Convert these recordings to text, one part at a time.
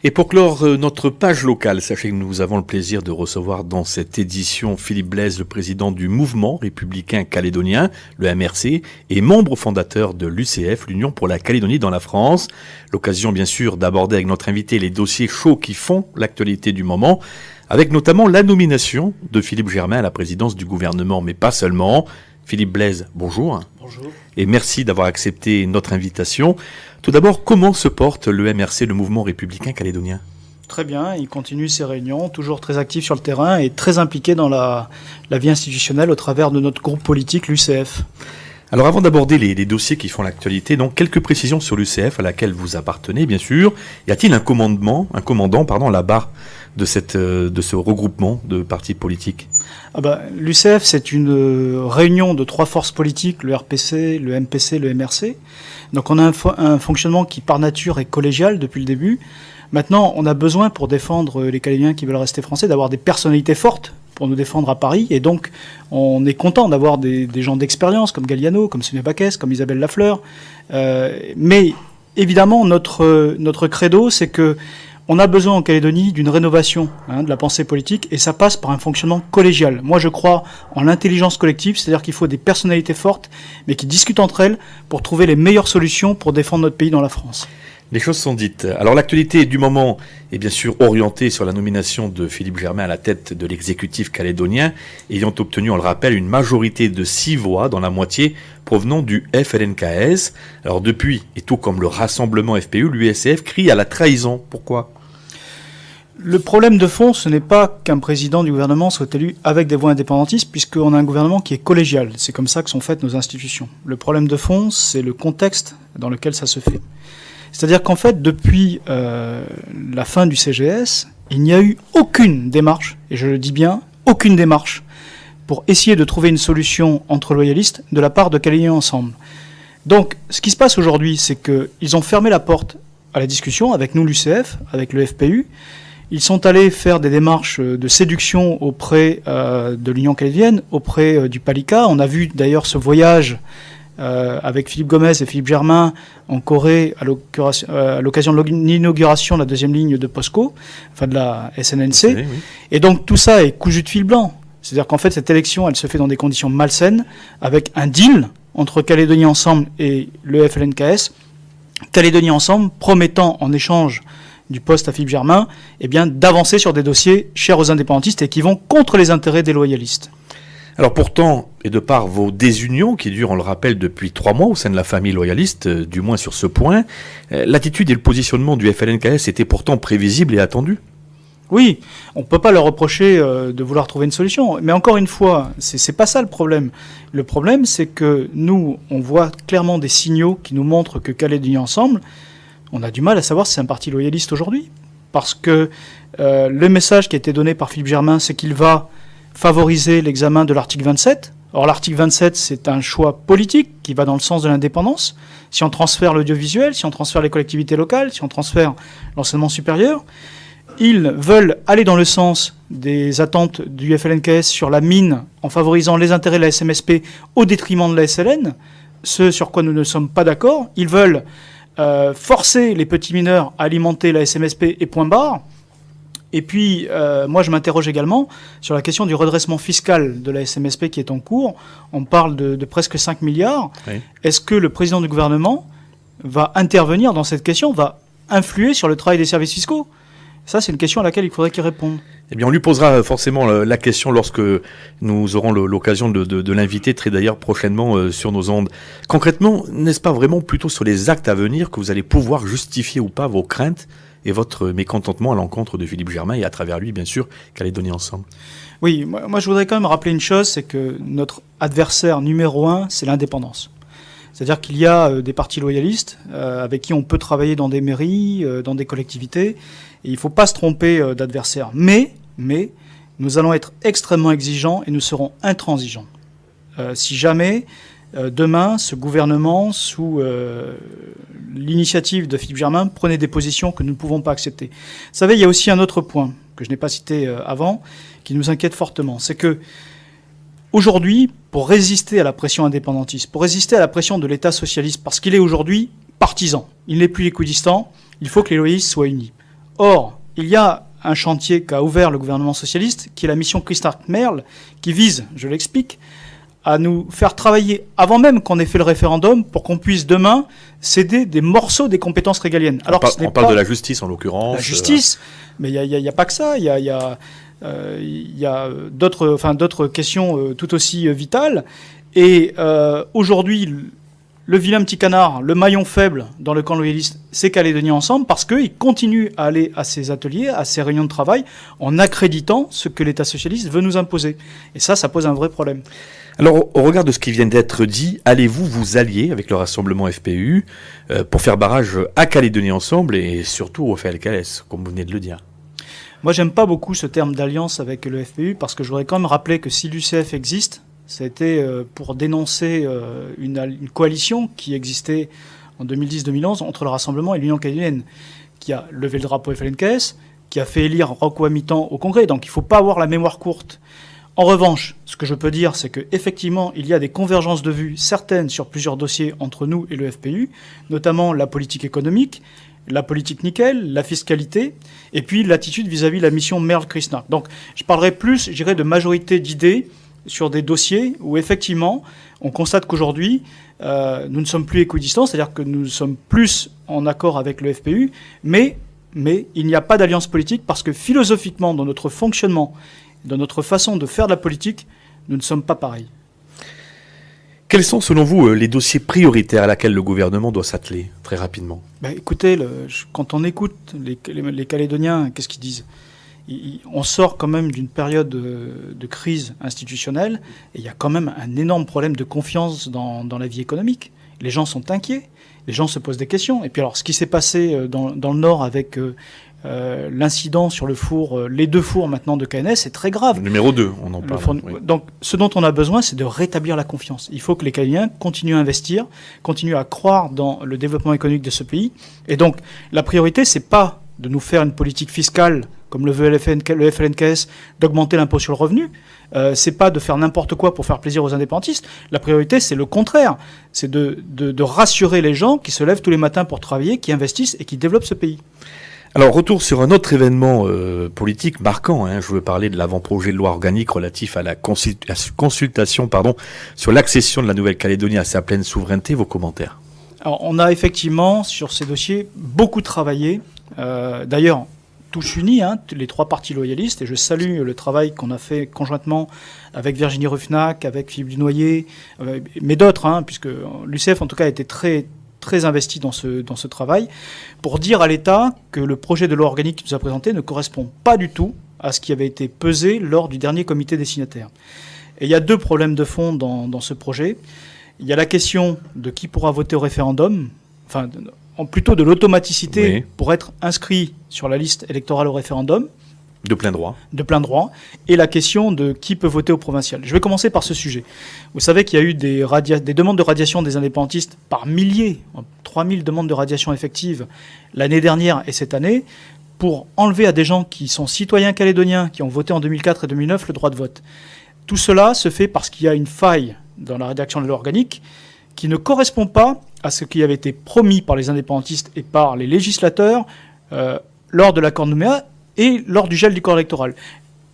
Et pour clore notre page locale, sachez que nous avons le plaisir de recevoir dans cette édition Philippe Blaise, le président du mouvement républicain calédonien, le MRC, et membre fondateur de l'UCF, l'Union pour la Calédonie dans la France. L'occasion bien sûr d'aborder avec notre invité les dossiers chauds qui font l'actualité du moment, avec notamment la nomination de Philippe Germain à la présidence du gouvernement, mais pas seulement. Philippe Blaise, bonjour. Bonjour. Et merci d'avoir accepté notre invitation. Tout d'abord, comment se porte le MRC, le mouvement républicain calédonien ? Très bien, il continue ses réunions, toujours très actif sur le terrain et très impliqué dans la vie institutionnelle au travers de notre groupe politique, l'UCF. Alors avant d'aborder les dossiers qui font l'actualité, donc quelques précisions sur l'UCF à laquelle vous appartenez, bien sûr. Y a-t-il un commandant, à la barre de ce regroupement de partis politiques ? L'UCF, c'est une réunion de trois forces politiques, le RPC, le MPC, le MRC. Donc on a un fonctionnement qui, par nature, est collégial depuis le début. Maintenant, on a besoin, pour défendre les Calédoniens qui veulent rester français, d'avoir des personnalités fortes pour nous défendre à Paris. Et donc, on est content d'avoir des gens d'expérience, comme Galliano, comme Sonia Baquès, comme Isabelle Lafleur. Mais évidemment, notre credo, c'est que on a besoin en Calédonie d'une rénovation de la pensée politique, et ça passe par un fonctionnement collégial. Moi, je crois en l'intelligence collective, c'est-à-dire qu'il faut des personnalités fortes, mais qui discutent entre elles pour trouver les meilleures solutions pour défendre notre pays dans la France. Les choses sont dites. Alors l'actualité du moment est bien sûr orientée sur la nomination de Philippe Germain à la tête de l'exécutif calédonien, ayant obtenu, on le rappelle, une majorité de 6 voix dans la moitié provenant du FLNKS. Alors depuis, et tout comme le rassemblement FPU, l'USF crie à la trahison. Pourquoi ? Le problème de fond, ce n'est pas qu'un président du gouvernement soit élu avec des voix indépendantistes, puisqu'on a un gouvernement qui est collégial. C'est comme ça que sont faites nos institutions. Le problème de fond, c'est le contexte dans lequel ça se fait. C'est-à-dire qu'en fait, depuis la fin du CGS, il n'y a eu aucune démarche, et je le dis bien, aucune démarche, pour essayer de trouver une solution entre loyalistes de la part de Calédoniens Ensemble. Donc, ce qui se passe aujourd'hui, c'est qu'ils ont fermé la porte à la discussion avec nous, l'UCF, avec le FPU. Ils sont allés faire des démarches de séduction auprès de l'Union calédonienne, auprès du PALICA. On a vu d'ailleurs ce voyage avec Philippe Gomez et Philippe Germain en Corée à l'occasion de l'inauguration de la deuxième ligne de POSCO, enfin de la SNNC. Oui. Et donc tout ça est cousu de fil blanc. C'est-à-dire qu'en fait cette élection, elle se fait dans des conditions malsaines, avec un deal entre Calédonie Ensemble et le FLNKS. Calédonie Ensemble promettant en échange du poste à Philippe Germain, d'avancer sur des dossiers chers aux indépendantistes et qui vont contre les intérêts des loyalistes. Alors pourtant, et de par vos désunions qui durent, on le rappelle, depuis 3 mois au sein de la famille loyaliste, du moins sur ce point, l'attitude et le positionnement du FLNKS étaient pourtant prévisibles et attendus. Oui, on ne peut pas leur reprocher de vouloir trouver une solution. Mais encore une fois, c'est pas ça le problème. Le problème, c'est que nous, on voit clairement des signaux qui nous montrent que Calédonie Ensemble, on a du mal à savoir si c'est un parti loyaliste aujourd'hui. Parce que le message qui a été donné par Philippe Germain, c'est qu'il va favoriser l'examen de l'article 27. Or, l'article 27, c'est un choix politique qui va dans le sens de l'indépendance. Si on transfère l'audiovisuel, si on transfère les collectivités locales, si on transfère l'enseignement supérieur, ils veulent aller dans le sens des attentes du FLNKS sur la mine en favorisant les intérêts de la SMSP au détriment de la SLN, ce sur quoi nous ne sommes pas d'accord. Ils veulent forcer les petits mineurs à alimenter la SMSP et point barre. Et puis, moi, je m'interroge également sur la question du redressement fiscal de la SMSP qui est en cours. On parle de presque 5 milliards. Oui. Est-ce que le président du gouvernement va intervenir dans cette question, va influer sur le travail des services fiscaux ? Ça, c'est une question à laquelle il faudrait qu'il réponde. Eh bien, on lui posera forcément la question lorsque nous aurons l'occasion de l'inviter très d'ailleurs prochainement sur nos ondes. Concrètement, n'est-ce pas vraiment plutôt sur les actes à venir que vous allez pouvoir justifier ou pas vos craintes et votre mécontentement à l'encontre de Philippe Germain et à travers lui, bien sûr, Calédonie Ensemble? Oui, moi je voudrais quand même rappeler une chose, c'est que notre adversaire numéro 1, c'est l'indépendance. C'est-à-dire qu'il y a des partis loyalistes avec qui on peut travailler dans des mairies, dans des collectivités, et il ne faut pas se tromper d'adversaire. Mais nous allons être extrêmement exigeants et nous serons intransigeants. Si jamais, demain, ce gouvernement, sous l'initiative de Philippe Germain, prenait des positions que nous ne pouvons pas accepter. Vous savez, il y a aussi un autre point que je n'ai pas cité avant, qui nous inquiète fortement. C'est que aujourd'hui, pour résister à la pression indépendantiste, pour résister à la pression de l'État socialiste, parce qu'il est aujourd'hui partisan, il n'est plus équidistant, il faut que les loyalistes soient unis. Or, il y a un chantier qu'a ouvert le gouvernement socialiste, qui est la mission Kristallmerl, qui vise, je l'explique, à nous faire travailler avant même qu'on ait fait le référendum pour qu'on puisse demain céder des morceaux des compétences régaliennes. Alors on parle de la justice en l'occurrence. La justice, mais il y a pas que ça. Il y a d'autres questions tout aussi vitales. Et aujourd'hui, le vilain petit canard, le maillon faible dans le camp loyaliste, c'est Calédonie Ensemble, parce qu'il continue à aller à ces ateliers, à ces réunions de travail, en accréditant ce que l'État socialiste veut nous imposer. Et ça pose un vrai problème. Alors, au regard de ce qui vient d'être dit, allez-vous vous allier avec le rassemblement FPU pour faire barrage à Calédonie Ensemble et surtout au FLKS, comme vous venez de le dire? Moi, j'aime pas beaucoup ce terme d'alliance avec le FPU, parce que je voudrais quand même rappeler que si l'UCF existe, ça a été pour dénoncer une coalition qui existait en 2010-2011 entre le Rassemblement et l'Union calédonienne, qui a levé le drapeau FLNKS, qui a fait élire Rocco Amitan au Congrès. Donc il ne faut pas avoir la mémoire courte. En revanche, ce que je peux dire, c'est qu'effectivement, il y a des convergences de vues certaines sur plusieurs dossiers entre nous et le FPU, notamment la politique économique, la politique nickel, la fiscalité, et puis l'attitude vis-à-vis de la mission Merle-Krishna. Donc je parlerai plus, je dirais, de majorité d'idées sur des dossiers où effectivement on constate qu'aujourd'hui nous ne sommes plus équidistants, c'est-à-dire que nous sommes plus en accord avec le FPU, mais il n'y a pas d'alliance politique parce que philosophiquement, dans notre fonctionnement, dans notre façon de faire de la politique, nous ne sommes pas pareils. Quels sont selon vous les dossiers prioritaires à laquelle le gouvernement doit s'atteler très rapidement? Écoutez, quand on écoute les Calédoniens, qu'est-ce qu'ils disent? On sort quand même d'une période de crise institutionnelle et il y a quand même un énorme problème de confiance dans la vie économique. Les gens sont inquiets, les gens se posent des questions. Et puis alors, ce qui s'est passé dans le Nord avec l'incident sur le four, les 2 fours maintenant de KNS, c'est très grave. Le numéro 2, on en parle. Oui. Donc, ce dont on a besoin, c'est de rétablir la confiance. Il faut que les Calédoniens continuent à investir, continuent à croire dans le développement économique de ce pays. Et donc, la priorité, c'est pas de nous faire une politique fiscale comme le veut le FLNKS, d'augmenter l'impôt sur le revenu. C'est pas de faire n'importe quoi pour faire plaisir aux indépendantistes. La priorité, c'est le contraire. C'est de rassurer les gens qui se lèvent tous les matins pour travailler, qui investissent et qui développent ce pays. Alors, retour sur un autre événement politique marquant. Je veux parler de l'avant-projet de loi organique relatif à la consultation sur l'accession de la Nouvelle-Calédonie à sa pleine souveraineté. Vos commentaires? Alors, on a effectivement, sur ces dossiers, beaucoup travaillé. D'ailleurs, tous unis, les 3 partis loyalistes, et je salue le travail qu'on a fait conjointement avec Virginie Ruffnac, avec Philippe Dunoyer, mais d'autres, puisque l'UCF en tout cas a été très, très investi dans ce travail, pour dire à l'État que le projet de loi organique qui nous a présenté ne correspond pas du tout à ce qui avait été pesé lors du dernier comité des signataires. Et il y a 2 problèmes de fond dans ce projet. Il y a la question de qui pourra voter au référendum, plutôt de l'automaticité pour être inscrit sur la liste électorale au référendum. De plein droit. De plein droit. Et la question de qui peut voter au provincial. Je vais commencer par ce sujet. Vous savez qu'il y a eu des demandes de radiation des indépendantistes par milliers, 3000 demandes de radiation effectives l'année dernière et cette année, pour enlever à des gens qui sont citoyens calédoniens, qui ont voté en 2004 et 2009, le droit de vote. Tout cela se fait parce qu'il y a une faille dans la rédaction de la loi organique qui ne correspond pas à ce qui avait été promis par les indépendantistes et par les législateurs lors de l'accord de Nouméa et lors du gel du corps électoral.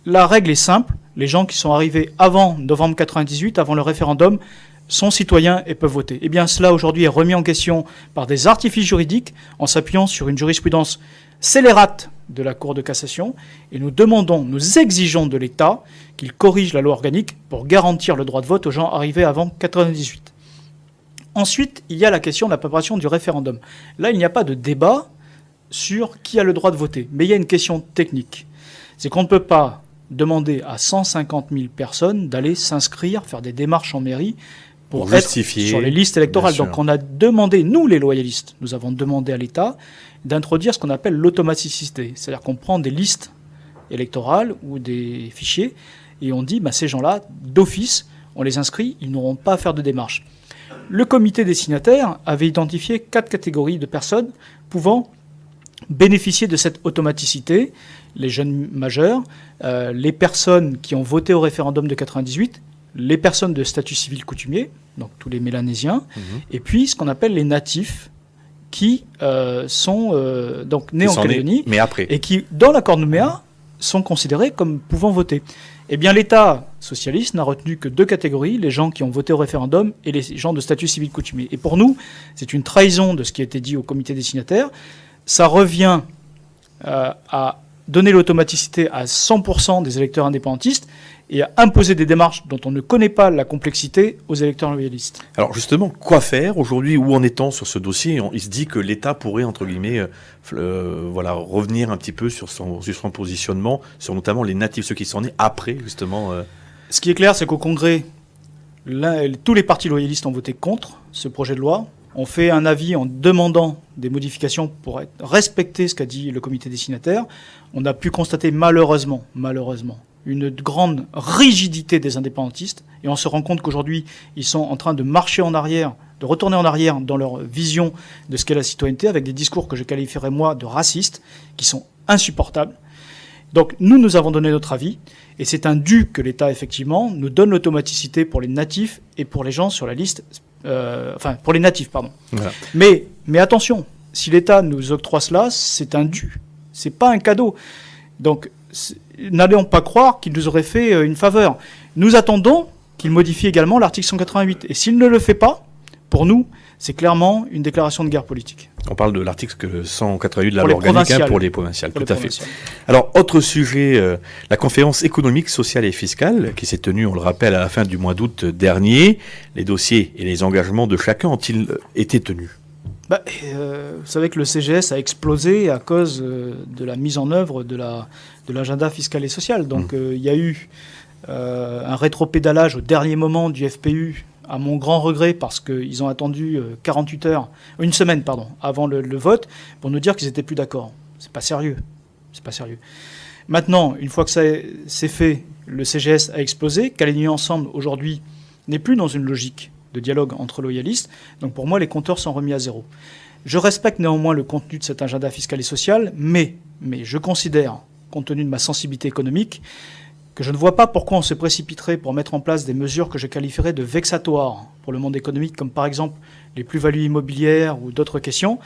La règle est simple, les gens qui sont arrivés avant novembre 98, avant le référendum, sont citoyens et peuvent voter. Eh bien, cela aujourd'hui est remis en question par des artifices juridiques en s'appuyant sur une jurisprudence scélérate de la Cour de cassation, et nous exigeons de l'État qu'il corrige la loi organique pour garantir le droit de vote aux gens arrivés avant 98. Ensuite, il y a la question de la préparation du référendum. Là, il n'y a pas de débat sur qui a le droit de voter. Mais il y a une question technique. C'est qu'on ne peut pas demander à 150 000 personnes d'aller s'inscrire, faire des démarches en mairie pour être sur les listes électorales. Donc on a demandé, nous les loyalistes, nous avons demandé à l'État d'introduire ce qu'on appelle l'automaticité. C'est-à-dire qu'on prend des listes électorales ou des fichiers et on dit, ces gens-là, d'office, on les inscrit, ils n'auront pas à faire de démarche. Le comité des signataires avait identifié 4 catégories de personnes pouvant bénéficier de cette automaticité: les jeunes majeurs, les personnes qui ont voté au référendum de 98, les personnes de statut civil coutumier, donc tous les Mélanésiens, et puis ce qu'on appelle les natifs, qui sont donc nés en Calédonie, mais après. Et qui, dans l'accord de Nouméa, sont considérés comme pouvant voter. Eh bien, l'État socialiste n'a retenu que 2 catégories, les gens qui ont voté au référendum et les gens de statut civil coutumier. Et pour nous, c'est une trahison de ce qui a été dit au comité des signataires. Ça revient à donner l'automaticité à 100% des électeurs indépendantistes et à imposer des démarches dont on ne connaît pas la complexité aux électeurs loyalistes. Alors justement, quoi faire aujourd'hui? Où en est-on sur ce dossier? Il se dit que l'État pourrait, entre guillemets, revenir un petit peu sur son positionnement, sur notamment les natifs, ceux qui sont nés après, justement. Ce qui est clair, c'est qu'au Congrès, tous les partis loyalistes ont voté contre ce projet de loi. On fait un avis en demandant des modifications pour respecter ce qu'a dit le comité des signataires. On a pu constater malheureusement, une grande rigidité des indépendantistes. Et on se rend compte qu'aujourd'hui, ils sont en train de marcher en arrière, de retourner en arrière dans leur vision de ce qu'est la citoyenneté, avec des discours que je qualifierais, moi, de racistes, qui sont insupportables. Donc nous avons donné notre avis, et c'est un dû que l'État, effectivement, nous donne l'automaticité pour les natifs et pour les gens sur la liste... pour les natifs, pardon. Voilà. Mais attention, si l'État nous octroie cela, c'est un dû, c'est pas un cadeau. Donc, n'allons pas croire qu'il nous aurait fait une faveur. Nous attendons qu'il modifie également l'article 188. Et s'il ne le fait pas, pour nous, c'est clairement une déclaration de guerre politique. On parle de l'article 188 de la loi organique pour les provinciales, tout à fait. Alors, autre sujet, la conférence économique, sociale et fiscale qui s'est tenue, on le rappelle, à la fin du mois d'août dernier. Les dossiers et les engagements de chacun ont-ils été tenus? Vous savez que le CGS a explosé à cause de la mise en œuvre de l'agenda fiscal et social. Donc, il y a eu un rétropédalage au dernier moment du FPU, à mon grand regret, parce qu'ils ont attendu 48 heures, une semaine, avant le vote, pour nous dire qu'ils n'étaient plus d'accord. C'est pas sérieux. Maintenant, une fois que ça c'est fait, le CGS a explosé. Calédonie Ensemble, aujourd'hui, n'est plus dans une logique de dialogue entre loyalistes. Donc pour moi, les compteurs sont remis à zéro. Je respecte néanmoins le contenu de cet agenda fiscal et social, mais je considère, compte tenu de ma sensibilité économique, que je ne vois pas pourquoi on se précipiterait pour mettre en place des mesures que je qualifierais de vexatoires pour le monde économique, comme par exemple les plus-values immobilières ou d'autres questions,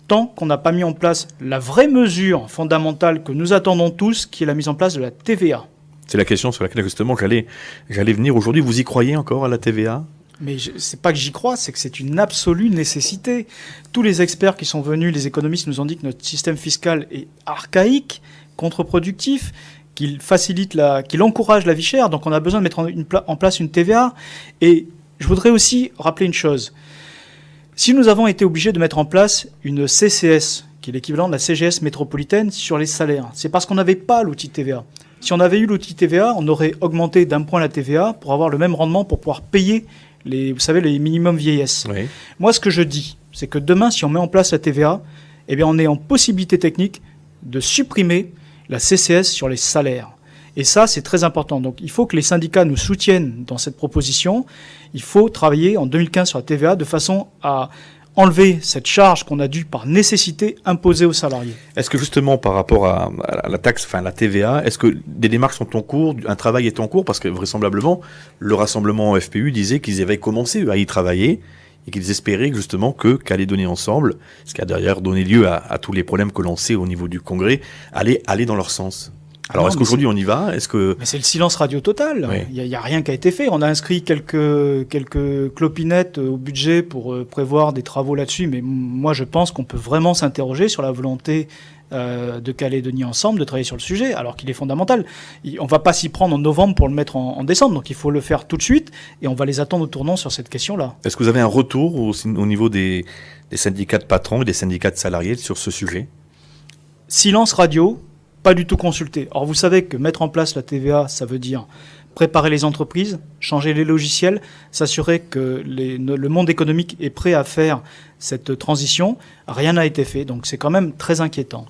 tant qu'on n'a pas mis en place la vraie mesure fondamentale que nous attendons tous, qui est la mise en place de la TVA. C'est la question sur laquelle justement j'allais venir aujourd'hui. Vous y croyez encore à la TVA ? Mais c'est pas que j'y crois, c'est que c'est une absolue nécessité. Tous les experts qui sont venus, les économistes, nous ont dit que notre système fiscal est archaïque, contre-productif, qu'il encourage la vie chère, donc on a besoin de mettre en place une TVA. Et je voudrais aussi rappeler une chose. Si nous avons été obligés de mettre en place une CCS, qui est l'équivalent de la CGS métropolitaine sur les salaires, c'est parce qu'on n'avait pas l'outil TVA. Si on avait eu l'outil TVA, on aurait augmenté d'un point la TVA pour avoir le même rendement pour pouvoir payer les minimums vieillesse. Oui. Moi, ce que je dis, c'est que demain, si on met en place la TVA, eh bien, on est en possibilité technique de supprimer la CCS sur les salaires. Et ça, c'est très important. Donc, il faut que les syndicats nous soutiennent dans cette proposition. Il faut travailler en 2015 sur la TVA de façon à enlever cette charge qu'on a dû par nécessité imposer aux salariés. Est-ce que justement par rapport à la taxe, la TVA, est-ce que des démarches sont en cours, un travail est en cours? Parce que vraisemblablement, le rassemblement FPU disait qu'ils avaient commencé à y travailler et qu'ils espéraient justement que Calédonie Ensemble, ce qui a d'ailleurs donné lieu à tous les problèmes que l'on sait au niveau du Congrès, allait aller dans leur sens. Alors, est-ce qu'aujourd'hui on y va? Mais c'est le silence radio total. Oui. Il n'y a rien qui a été fait. On a inscrit quelques clopinettes au budget pour prévoir des travaux là-dessus. Mais moi, je pense qu'on peut vraiment s'interroger sur la volonté de Calédonie Ensemble de travailler sur le sujet, alors qu'il est fondamental. On ne va pas s'y prendre en novembre pour le mettre en décembre. Donc, il faut le faire tout de suite. Et on va les attendre au tournant sur cette question-là. Est-ce que vous avez un retour au niveau des syndicats de patrons et des syndicats de salariés sur ce sujet? Silence radio. Pas du tout consulté. Or, vous savez que mettre en place la TVA, ça veut dire préparer les entreprises, changer les logiciels, s'assurer que le monde économique est prêt à faire cette transition. Rien n'a été fait, donc c'est quand même très inquiétant.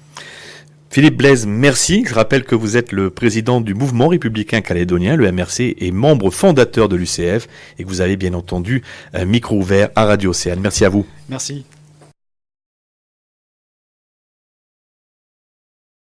Philippe Blaise, merci. Je rappelle que vous êtes le président du mouvement républicain calédonien, le MRC, et membre fondateur de l'UCF, et que vous avez bien entendu un micro ouvert à Radio Océane. Merci à vous. Merci.